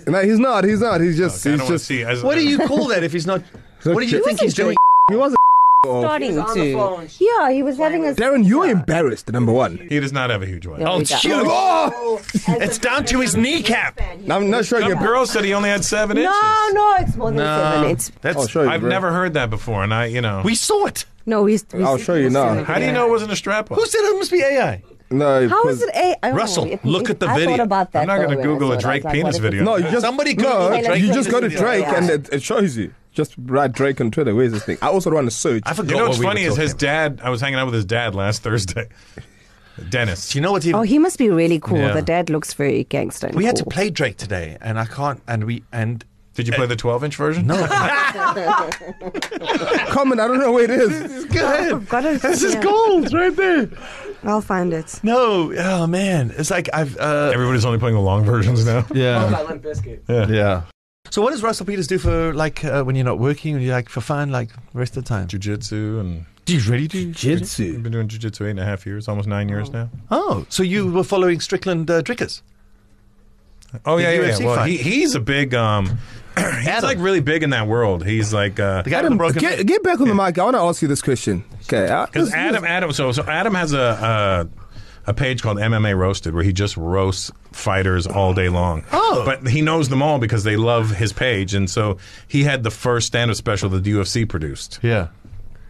[SPEAKER 3] No, he's not. He's just.
[SPEAKER 2] Okay, I
[SPEAKER 3] He's
[SPEAKER 2] don't want to
[SPEAKER 3] just.
[SPEAKER 2] see.
[SPEAKER 4] What do you call that if he's not? What do you think he's doing?
[SPEAKER 3] He wasn't.
[SPEAKER 5] Starting
[SPEAKER 6] He was on the
[SPEAKER 5] to.
[SPEAKER 6] phone.
[SPEAKER 5] Yeah, he was having a.
[SPEAKER 3] Darren, you're embarrassed. Number one.
[SPEAKER 2] He does not have a huge one.
[SPEAKER 5] Yeah,
[SPEAKER 4] Oh,
[SPEAKER 5] he does.
[SPEAKER 4] huge.
[SPEAKER 3] Oh,
[SPEAKER 4] It's down to his kneecap.
[SPEAKER 3] I'm not showing
[SPEAKER 2] Some
[SPEAKER 3] you.
[SPEAKER 2] girl said he only had 7 inches.
[SPEAKER 5] No, it's more than 7. It's
[SPEAKER 4] That's.
[SPEAKER 3] I'll show you.
[SPEAKER 2] I've
[SPEAKER 3] bro.
[SPEAKER 2] never heard that before, and
[SPEAKER 4] We saw it.
[SPEAKER 5] no. He's.
[SPEAKER 3] I'll show you now.
[SPEAKER 2] How do you know it wasn't a strap on?
[SPEAKER 4] Who said it must be AI?
[SPEAKER 3] No.
[SPEAKER 5] How
[SPEAKER 3] because-
[SPEAKER 5] is it a? I don't
[SPEAKER 4] Russell,
[SPEAKER 5] know.
[SPEAKER 4] look at the
[SPEAKER 5] I
[SPEAKER 4] video.
[SPEAKER 5] thought about that.
[SPEAKER 2] I'm not
[SPEAKER 5] though,
[SPEAKER 2] going to
[SPEAKER 5] when I
[SPEAKER 2] Google
[SPEAKER 5] saw
[SPEAKER 2] a
[SPEAKER 5] it. I
[SPEAKER 2] Drake
[SPEAKER 5] was like,
[SPEAKER 2] penis
[SPEAKER 5] what if
[SPEAKER 2] video.
[SPEAKER 3] No, you just
[SPEAKER 4] Somebody
[SPEAKER 3] no.
[SPEAKER 4] Google the Drake
[SPEAKER 3] You just go to
[SPEAKER 4] video.
[SPEAKER 3] Drake
[SPEAKER 5] Yeah.
[SPEAKER 3] and it shows you. Just write Drake on Twitter. Where's this thing? I also want to search.
[SPEAKER 4] I forgot.
[SPEAKER 2] You know
[SPEAKER 4] what
[SPEAKER 2] what's
[SPEAKER 4] we were
[SPEAKER 2] funny is his
[SPEAKER 4] talking
[SPEAKER 2] dad. I was hanging out with his dad last Thursday. Dennis.
[SPEAKER 4] Do you know what?
[SPEAKER 5] Oh, he must be really cool.
[SPEAKER 4] Yeah.
[SPEAKER 5] The dad looks very gangster. And
[SPEAKER 4] We had to
[SPEAKER 5] cool.
[SPEAKER 4] play Drake today, and I can't. And
[SPEAKER 2] Did you play the 12-inch version?
[SPEAKER 4] No.
[SPEAKER 3] Comment, I don't know where it is.
[SPEAKER 4] Go ahead.
[SPEAKER 5] I've got it.
[SPEAKER 4] This is
[SPEAKER 5] Yeah.
[SPEAKER 4] gold right there.
[SPEAKER 5] I'll find it.
[SPEAKER 4] No. Oh, man. It's like I've...
[SPEAKER 2] Everybody's only playing the long versions now.
[SPEAKER 4] yeah.
[SPEAKER 6] By Limp Bizkit.
[SPEAKER 4] Yeah. So what does Russel Peters do for, like, when you're not working, when you're, like, for fun, like, the rest of the time?
[SPEAKER 2] Jiu-jitsu and...
[SPEAKER 4] Do you really do?
[SPEAKER 2] I've
[SPEAKER 3] Jitsu.
[SPEAKER 2] been doing jiu-jitsu 8.5 years, almost 9 years now.
[SPEAKER 4] Oh, so you were following Strickland Drickers?
[SPEAKER 2] Oh, yeah,
[SPEAKER 4] The
[SPEAKER 2] yeah, yeah.
[SPEAKER 4] UFC
[SPEAKER 2] Well,
[SPEAKER 4] fight.
[SPEAKER 2] he's a big... he's like really big in that world. He's like...
[SPEAKER 4] The guy with the
[SPEAKER 3] Adam,
[SPEAKER 4] broken...
[SPEAKER 3] get back on the mic. I want to ask you this question. Okay.
[SPEAKER 2] Because Adam, so Adam has a page called MMA Roasted where he just roasts fighters all day long.
[SPEAKER 4] Oh.
[SPEAKER 2] But he knows them all because they love his page. And so he had the first stand-up special that the UFC produced.
[SPEAKER 4] Yeah.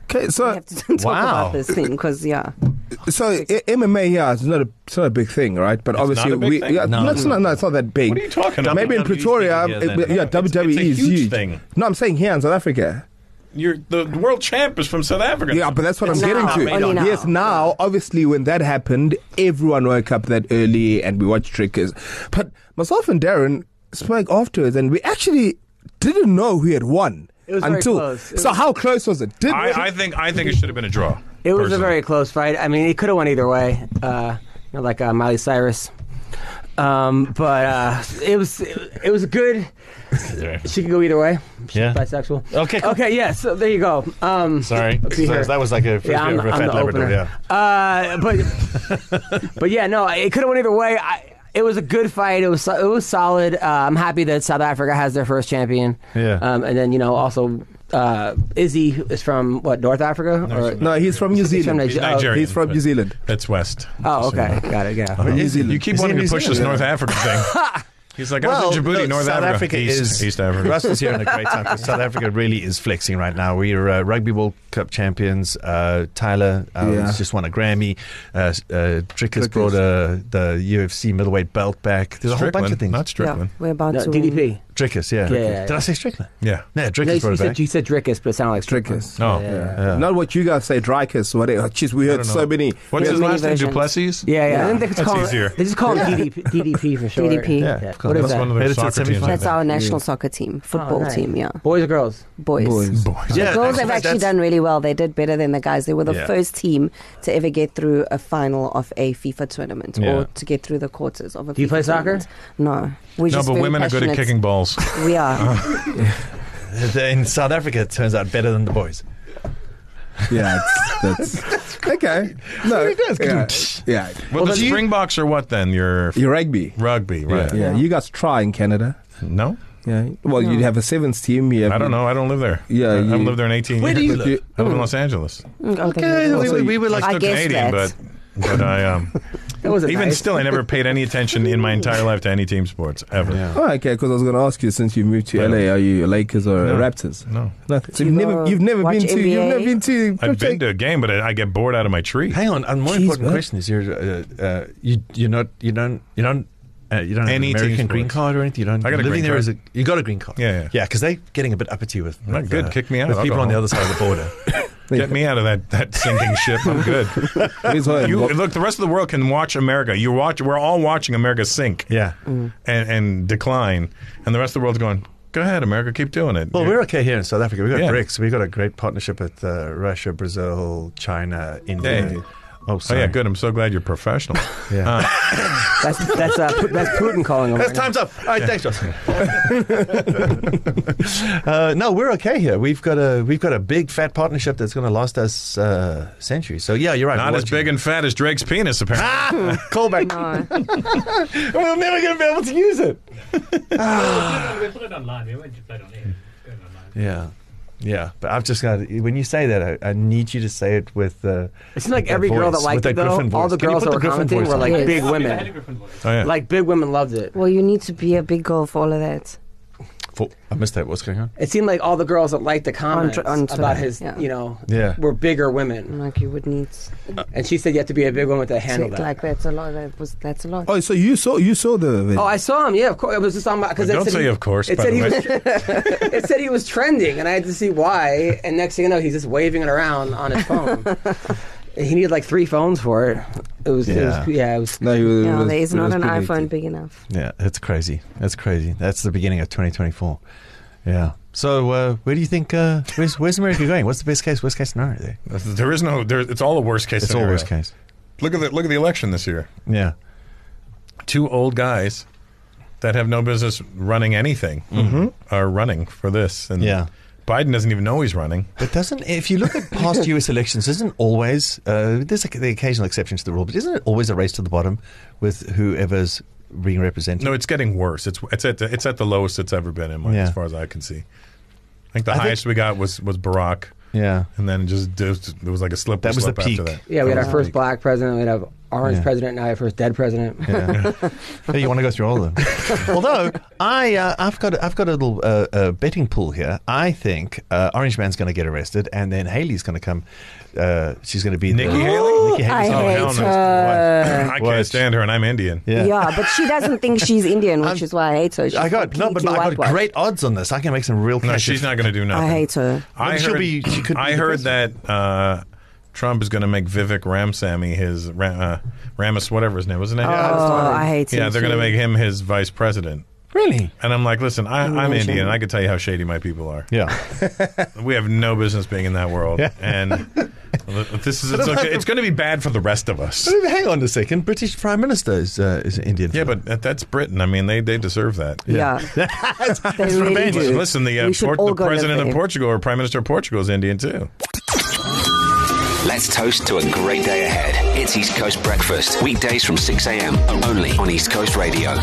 [SPEAKER 3] Okay,
[SPEAKER 5] We
[SPEAKER 3] so
[SPEAKER 5] have to talk
[SPEAKER 4] Wow.
[SPEAKER 5] about this thing because,
[SPEAKER 3] MMA, yeah, it's not a big thing, right? But obviously,
[SPEAKER 2] not a big thing?
[SPEAKER 3] yeah,
[SPEAKER 4] No.
[SPEAKER 3] it's not that big.
[SPEAKER 2] What are you talking about?
[SPEAKER 3] Maybe in
[SPEAKER 4] WWE 's
[SPEAKER 3] Pretoria,
[SPEAKER 4] bigger here than-
[SPEAKER 3] yeah, WWE
[SPEAKER 2] it's a
[SPEAKER 3] is
[SPEAKER 2] huge
[SPEAKER 3] huge.
[SPEAKER 2] thing.
[SPEAKER 3] No, I'm saying here in South Africa.
[SPEAKER 2] The world champ is from South Africa.
[SPEAKER 3] Yeah, but that's what I'm
[SPEAKER 5] Now,
[SPEAKER 3] getting to.
[SPEAKER 5] only now.
[SPEAKER 3] Yes, now, obviously, when that happened, everyone woke up that early and we watched Trickers. But myself and Darren spoke afterwards, and we actually didn't know who had won.
[SPEAKER 6] It was very
[SPEAKER 3] until.
[SPEAKER 6] close. It
[SPEAKER 3] So
[SPEAKER 6] was-
[SPEAKER 3] how close was it?
[SPEAKER 2] I think it should have been a draw.
[SPEAKER 6] It was a
[SPEAKER 2] personally.
[SPEAKER 6] very close fight. I mean, it could have went either way. Like Miley Cyrus. But it was good. She could go either way. She's
[SPEAKER 4] Yeah.
[SPEAKER 6] bisexual.
[SPEAKER 4] Okay, cool.
[SPEAKER 6] Okay, yeah, so there you go.
[SPEAKER 4] Sorry.
[SPEAKER 6] Be here.
[SPEAKER 4] That was like a first
[SPEAKER 6] Yeah, I'm
[SPEAKER 4] bit of a
[SPEAKER 6] the
[SPEAKER 4] fat Labrador,
[SPEAKER 6] opener.
[SPEAKER 4] yeah.
[SPEAKER 6] But yeah, no, it could have went either way. It was a good fight. It was solid. I'm happy that South Africa has their first champion.
[SPEAKER 4] Yeah.
[SPEAKER 6] And then also Izzy is from what, North Africa? Or,
[SPEAKER 3] No, he's from New
[SPEAKER 6] He's from
[SPEAKER 3] Zealand.
[SPEAKER 2] He's Nigerian.
[SPEAKER 3] He's from
[SPEAKER 2] but
[SPEAKER 3] New Zealand.
[SPEAKER 2] That's West.
[SPEAKER 6] oh, okay, got it. Yeah.
[SPEAKER 3] New Zealand.
[SPEAKER 2] You keep
[SPEAKER 4] Is he
[SPEAKER 2] wanting
[SPEAKER 4] in
[SPEAKER 2] to
[SPEAKER 4] New
[SPEAKER 2] push this
[SPEAKER 4] Zealand?
[SPEAKER 2] North African thing. He's like, I was in Djibouti,
[SPEAKER 4] look,
[SPEAKER 2] North
[SPEAKER 4] South
[SPEAKER 2] Africa.
[SPEAKER 4] Africa
[SPEAKER 2] East Africa.
[SPEAKER 4] Russell's here in a great time because South Africa really is flexing right now. We're Rugby World Cup champions. Tyler has just won a Grammy. Trickers brought the UFC middleweight belt back. There's a whole bunch of things.
[SPEAKER 2] Not
[SPEAKER 5] yeah,
[SPEAKER 2] Strickland.
[SPEAKER 5] we're about
[SPEAKER 6] No,
[SPEAKER 5] to
[SPEAKER 6] DDP.
[SPEAKER 4] Trickers, yeah.
[SPEAKER 6] Yeah.
[SPEAKER 4] Did I say Strickland?
[SPEAKER 2] Yeah.
[SPEAKER 4] Yeah,
[SPEAKER 6] No,
[SPEAKER 4] Trickers brought it back.
[SPEAKER 6] you said Drickus, but it sounded like
[SPEAKER 3] Trickers.
[SPEAKER 2] Oh.
[SPEAKER 4] Yeah.
[SPEAKER 3] Not what you guys say, Drykes, whatever. Jeez, we heard
[SPEAKER 2] don't
[SPEAKER 3] so
[SPEAKER 2] know.
[SPEAKER 3] many.
[SPEAKER 2] What's his
[SPEAKER 5] many
[SPEAKER 2] last name?
[SPEAKER 5] versions.
[SPEAKER 2] Duplessis?
[SPEAKER 6] Yeah. I think they just
[SPEAKER 2] That's
[SPEAKER 6] call
[SPEAKER 2] easier.
[SPEAKER 6] They just call him DDP for short.
[SPEAKER 5] DDP.
[SPEAKER 4] Yeah,
[SPEAKER 6] Yeah.
[SPEAKER 4] of course.
[SPEAKER 6] What is
[SPEAKER 2] That's
[SPEAKER 6] that?
[SPEAKER 2] one of their
[SPEAKER 4] Made it to the
[SPEAKER 2] soccer teams.
[SPEAKER 4] semifinals.
[SPEAKER 5] That's our national soccer team, football
[SPEAKER 6] nice.
[SPEAKER 5] team, yeah.
[SPEAKER 6] Boys or girls?
[SPEAKER 5] Boys.
[SPEAKER 3] Boys.
[SPEAKER 4] Yeah,
[SPEAKER 5] Girls have actually
[SPEAKER 4] that's-
[SPEAKER 5] done really well. They did better than the guys. They were the
[SPEAKER 4] Yeah.
[SPEAKER 5] first team to ever get through a final of a FIFA tournament
[SPEAKER 2] Yeah.
[SPEAKER 5] or to get through the quarters of a
[SPEAKER 6] Do you
[SPEAKER 5] FIFA
[SPEAKER 6] play soccer?
[SPEAKER 5] tournament. No. We're
[SPEAKER 2] No,
[SPEAKER 5] just
[SPEAKER 2] but
[SPEAKER 5] very
[SPEAKER 2] women are good at
[SPEAKER 5] passionate.
[SPEAKER 2] kicking balls.
[SPEAKER 5] We are.
[SPEAKER 4] In South Africa, it turns out better than the boys.
[SPEAKER 3] Yeah, that's okay. No, yeah.
[SPEAKER 2] Well, the Springboks are what then? Your
[SPEAKER 3] You're rugby.
[SPEAKER 2] rugby, right?
[SPEAKER 3] Yeah, you guys try in Canada.
[SPEAKER 2] No?
[SPEAKER 3] Yeah. Well, you have a sevens team. You have
[SPEAKER 2] I don't know. I don't live there.
[SPEAKER 3] Yeah,
[SPEAKER 2] I haven't
[SPEAKER 3] you-
[SPEAKER 2] lived there in 18
[SPEAKER 4] Where do
[SPEAKER 2] years.
[SPEAKER 4] you live?
[SPEAKER 2] I live in Los Angeles.
[SPEAKER 4] Okay,
[SPEAKER 3] Also,
[SPEAKER 4] we were like...
[SPEAKER 5] I
[SPEAKER 2] Still
[SPEAKER 5] guess
[SPEAKER 2] Canadian,
[SPEAKER 5] that.
[SPEAKER 2] but I
[SPEAKER 6] That was
[SPEAKER 2] even
[SPEAKER 6] nice.
[SPEAKER 2] still, I never paid any attention in my entire life to any team sports ever.
[SPEAKER 4] Yeah.
[SPEAKER 3] Oh, okay. Because I was going to ask you, since you moved to
[SPEAKER 2] No.
[SPEAKER 3] LA, are you Lakers or
[SPEAKER 2] No.
[SPEAKER 3] Raptors?
[SPEAKER 2] No,
[SPEAKER 3] Nothing. So
[SPEAKER 5] You
[SPEAKER 3] you've never
[SPEAKER 5] watch
[SPEAKER 3] been to.
[SPEAKER 5] NBA?
[SPEAKER 3] You've never been to.
[SPEAKER 2] I've been to a game, but I get bored out of my tree.
[SPEAKER 4] Hang on, a more
[SPEAKER 3] Jeez,
[SPEAKER 4] important
[SPEAKER 3] man.
[SPEAKER 4] question is: you don't have an
[SPEAKER 2] Any team
[SPEAKER 4] American green
[SPEAKER 2] sports.
[SPEAKER 4] card or anything. You don't.
[SPEAKER 2] I got a
[SPEAKER 4] living
[SPEAKER 2] green
[SPEAKER 4] there
[SPEAKER 2] card.
[SPEAKER 4] you got a green card.
[SPEAKER 2] Yeah.
[SPEAKER 4] yeah. Because they're getting a bit uppity with.
[SPEAKER 2] Not good. Kick me out.
[SPEAKER 4] With
[SPEAKER 2] I'll
[SPEAKER 4] people
[SPEAKER 2] go
[SPEAKER 4] on the
[SPEAKER 2] home.
[SPEAKER 4] other side of the border.
[SPEAKER 2] Get me out of that sinking ship. I'm good. Look, the rest of the world can watch America. We're all watching America sink
[SPEAKER 4] Yeah.
[SPEAKER 2] and decline, and the rest of the world's going, go ahead, America, keep doing it.
[SPEAKER 4] Well, we're okay here in South Africa. We've got
[SPEAKER 2] Yeah.
[SPEAKER 4] BRICS. We've got a great partnership with Russia, Brazil, China, India.
[SPEAKER 2] Hey.
[SPEAKER 4] Oh,
[SPEAKER 2] Oh
[SPEAKER 4] sorry.
[SPEAKER 2] yeah, good. I'm so glad you're professional.
[SPEAKER 4] Yeah.
[SPEAKER 6] That's Putin calling him.
[SPEAKER 4] That's
[SPEAKER 6] right now.
[SPEAKER 4] time's up. All right, thanks, Justin. No, we're okay here. We've got a big fat partnership that's going to last us centuries. So yeah, you're right.
[SPEAKER 2] Not
[SPEAKER 4] we're
[SPEAKER 2] as
[SPEAKER 4] watching.
[SPEAKER 2] big and fat as Drake's penis, apparently.
[SPEAKER 4] Callback.
[SPEAKER 5] No.
[SPEAKER 4] We're never going to be able to use it.
[SPEAKER 7] We put it online. We won't just play it on air. It's going online.
[SPEAKER 4] Yeah. Yeah, but I've just got when you say that, I need you to say it with
[SPEAKER 6] It seemed like
[SPEAKER 4] that
[SPEAKER 6] every girl that
[SPEAKER 4] voice,
[SPEAKER 6] liked
[SPEAKER 4] with
[SPEAKER 6] it,
[SPEAKER 4] that
[SPEAKER 6] though,
[SPEAKER 4] Griffin
[SPEAKER 6] all
[SPEAKER 4] voice.
[SPEAKER 6] the
[SPEAKER 4] Can you
[SPEAKER 6] girls
[SPEAKER 4] put
[SPEAKER 6] that
[SPEAKER 4] the
[SPEAKER 6] were
[SPEAKER 4] Griffin
[SPEAKER 6] commenting
[SPEAKER 4] voice
[SPEAKER 6] were
[SPEAKER 4] on?
[SPEAKER 6] like
[SPEAKER 5] Yes.
[SPEAKER 6] big
[SPEAKER 7] I had a
[SPEAKER 6] women.
[SPEAKER 7] Griffin voice.
[SPEAKER 2] Oh yeah.
[SPEAKER 6] Like big women loved it.
[SPEAKER 5] Well, you need to be a big girl for all of that.
[SPEAKER 4] I missed that. What's going on?
[SPEAKER 6] It seemed like all the girls that liked the comments
[SPEAKER 5] on Twitter,
[SPEAKER 6] about his,
[SPEAKER 5] yeah.
[SPEAKER 4] Yeah.
[SPEAKER 6] were bigger women.
[SPEAKER 5] Like you would need
[SPEAKER 6] And she said you have to be a big woman to handle that.
[SPEAKER 5] like that's a lot. That's a lot.
[SPEAKER 3] Oh, so you saw the video.
[SPEAKER 6] Oh, I saw him. Yeah, of course. It was just on my because
[SPEAKER 2] Well, don't say of course,
[SPEAKER 6] It
[SPEAKER 2] by
[SPEAKER 6] said
[SPEAKER 2] the
[SPEAKER 6] he
[SPEAKER 2] way.
[SPEAKER 6] was. It said he was trending, and I had to see why. And next thing you know, he's just waving it around on his phone. He needed like 3 phones for it. It was.
[SPEAKER 4] Yeah.
[SPEAKER 6] It was.
[SPEAKER 3] No,
[SPEAKER 5] Yeah, there is not an iPhone big enough.
[SPEAKER 4] Yeah, it's crazy. That's crazy. That's the beginning of 2024. Yeah. So where do you think? Where's America going? What's the best case? Worst case scenario there?
[SPEAKER 2] There is no. It's all a worst case.
[SPEAKER 4] It's
[SPEAKER 2] scenario.
[SPEAKER 4] all worst case.
[SPEAKER 2] Look at the election this year.
[SPEAKER 4] Yeah.
[SPEAKER 2] 2 old guys that have no business running anything are running for this, and Biden doesn't even know he's running.
[SPEAKER 4] But if you look at past U.S. elections, isn't always there's the occasional exception to the rule, but isn't it always a race to the bottom with whoever's being represented?
[SPEAKER 2] No, it's getting worse. It's at the lowest it's ever been as far as I can see. I think the highest we got was Barack. Yeah, and then there was like a slip.
[SPEAKER 4] That was the peak.
[SPEAKER 2] After that.
[SPEAKER 6] Yeah, we had our first black president. We'd have orange president. Now we have first dead president.
[SPEAKER 4] Yeah. Hey, you want to go through all of them? Although I've got a little betting pool here. I think Orange Man's going to get arrested, and then Haley's going to come. She's going to be
[SPEAKER 2] Nikki Haley.
[SPEAKER 4] Nikki Haley's
[SPEAKER 5] I hate her.
[SPEAKER 2] I can't stand her, and I'm Indian.
[SPEAKER 5] Yeah, but she doesn't think she's Indian, which is why I hate her. She's
[SPEAKER 4] I got great odds on this. I can make some real cases.
[SPEAKER 2] No, she's not going to do nothing.
[SPEAKER 5] I hate her.
[SPEAKER 2] I heard that Trump is going to make Vivek Ramaswamy his Ramas, whatever his name was.
[SPEAKER 5] I hate him.
[SPEAKER 2] Yeah, they're going to make him his vice president.
[SPEAKER 4] Really?
[SPEAKER 2] And I'm like, listen, I'm Indian, and I can tell you how shady my people are.
[SPEAKER 4] Yeah.
[SPEAKER 2] We have no business being in that world. Yeah. And it's going to be bad for the rest of us.
[SPEAKER 4] But hang on a second. British Prime Minister is Indian.
[SPEAKER 2] Yeah, but that's Britain. I mean, they deserve that.
[SPEAKER 5] Yeah. They really do.
[SPEAKER 2] Listen, the president of Portugal or Prime Minister of Portugal is Indian too.
[SPEAKER 1] Let's toast to a great day ahead. It's East Coast Breakfast. Weekdays from 6 a.m. only on East Coast Radio.